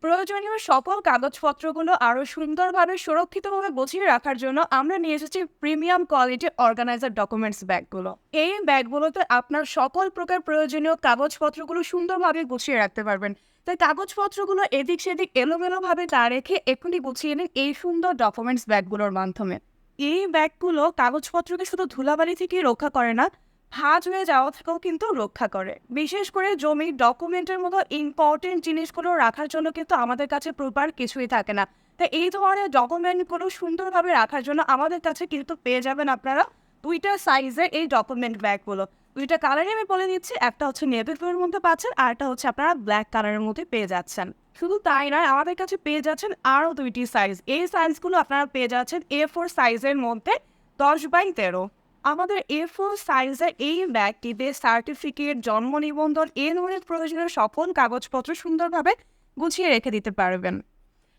প্রয়োজনীয় সকল কাগজপত্রগুলো আরো সুন্দরভাবে সুরক্ষিতভাবে গুছিয়ে রাখার জন্য আমরা নিয়ে এসেছি প্রিমিয়াম কোয়ালিটি অর্গানাইজার ডকুমেন্টস ব্যাগগুলো। এই ব্যাগগুলোতে আপনার সকল প্রকার প্রয়োজনীয় কাগজপত্রগুলো সুন্দরভাবে গুছিয়ে রাখতে পারবেন। তাই কাগজপত্রগুলো এদিক সেদিক এলোমেলোভাবে না রেখে এখনই গুছিয়ে নিন এই সুন্দর ডকুমেন্টস ব্যাগগুলোর মাধ্যমে। এই ব্যাগগুলো কাগজপত্রকে শুধু ধুলাবালি থেকে রক্ষা করে না, ভাঁজ হয়ে যাওয়া থেকেও কিন্তু রক্ষা করে। বিশেষ করে জমির ডকুমেন্টের মতো ইম্পর্টেন্ট জিনিসগুলো রাখার জন্য কিন্তু আমাদের কাছে প্রপার কিছুই থাকে না। তাই এই ধরনের ডকুমেন্টগুলো সুন্দরভাবে রাখার জন্য আমাদের কাছে কিন্তু পেয়ে যাবেন আপনারা ২টা সাইজের এই ডকুমেন্ট ব্যাগগুলো। ২টা কালারে আমি বলে দিচ্ছি, একটা হচ্ছে নেভি ব্লুর মধ্যে পাচ্ছেন, আর একটা হচ্ছে আপনারা ব্ল্যাক কালারের মধ্যে পেয়ে যাচ্ছেন। শুধু তাই নয়, আমাদের কাছে পেয়ে যাচ্ছেন আরও ২টি সাইজ। এই সাইজগুলো আপনারা পেয়ে যাচ্ছেন A4 সাইজের মধ্যে 10x13। আমাদের A4 সাইজের এই ব্যাগটিতে সার্টিফিকেট, জন্ম নিবন্ধন এ ধরনের প্রয়োজনীয় সকল কাগজপত্র সুন্দরভাবে গুছিয়ে রেখে দিতে পারবেন।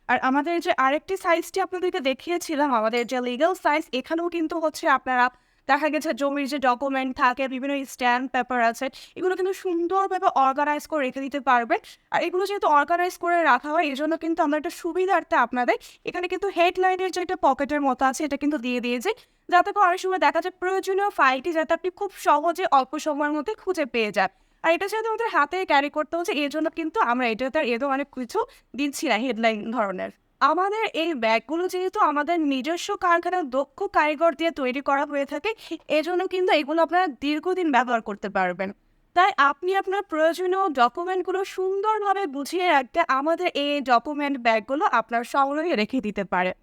আর আমাদের যে আরেকটি সাইজটি আপনাদেরকে দেখিয়েছিলাম, আমাদের যে লিগ্যাল সাইজ, এখানেও কিন্তু হচ্ছে আপনারা দেখা গেছে জমির যে ডকুমেন্ট থাকে, বিভিন্ন স্ট্যাম্প পেপার আছে, এগুলো কিন্তু সুন্দরভাবে অর্গানাইজ করে রেখে দিতে পারবেন। আর এগুলো যেহেতু অর্গানাইজ করে রাখা হয়, এই জন্য কিন্তু আমরা একটা সুবিধার্থে আপনাদের এখানে কিন্তু হেডলাইনের যে একটা পকেটের মতো আছে, এটা কিন্তু দিয়ে দিয়েছি, যাতে করে অনেক সময় দেখা যায় প্রয়োজনীয় ফাইলটি যাতে আপনি খুব সহজে অল্প সময়ের মধ্যে খুঁজে পেয়ে যান। আর এটা যেহেতু আমাদের হাতে ক্যারি করতে হচ্ছে, এই জন্য কিন্তু আমরা এটাতে আর এতেও অনেক কিছু দিচ্ছি না হেডলাইন ধরনের। আমাদের এই ব্যাগগুলো যেহেতু আমাদের নিজস্ব কারখানার দক্ষ কারিগর দিয়ে তৈরি করা হয়ে থাকে, এজন্য কিন্তু এগুলো আপনারা দীর্ঘদিন ব্যবহার করতে পারবেন। তাই আপনি আপনার প্রয়োজনীয় ডকুমেন্টগুলো সুন্দরভাবে বুঝিয়ে রাখতে আমাদের এই ডকুমেন্ট ব্যাগগুলো আপনার সংগ্রহে রেখে দিতে পারেন।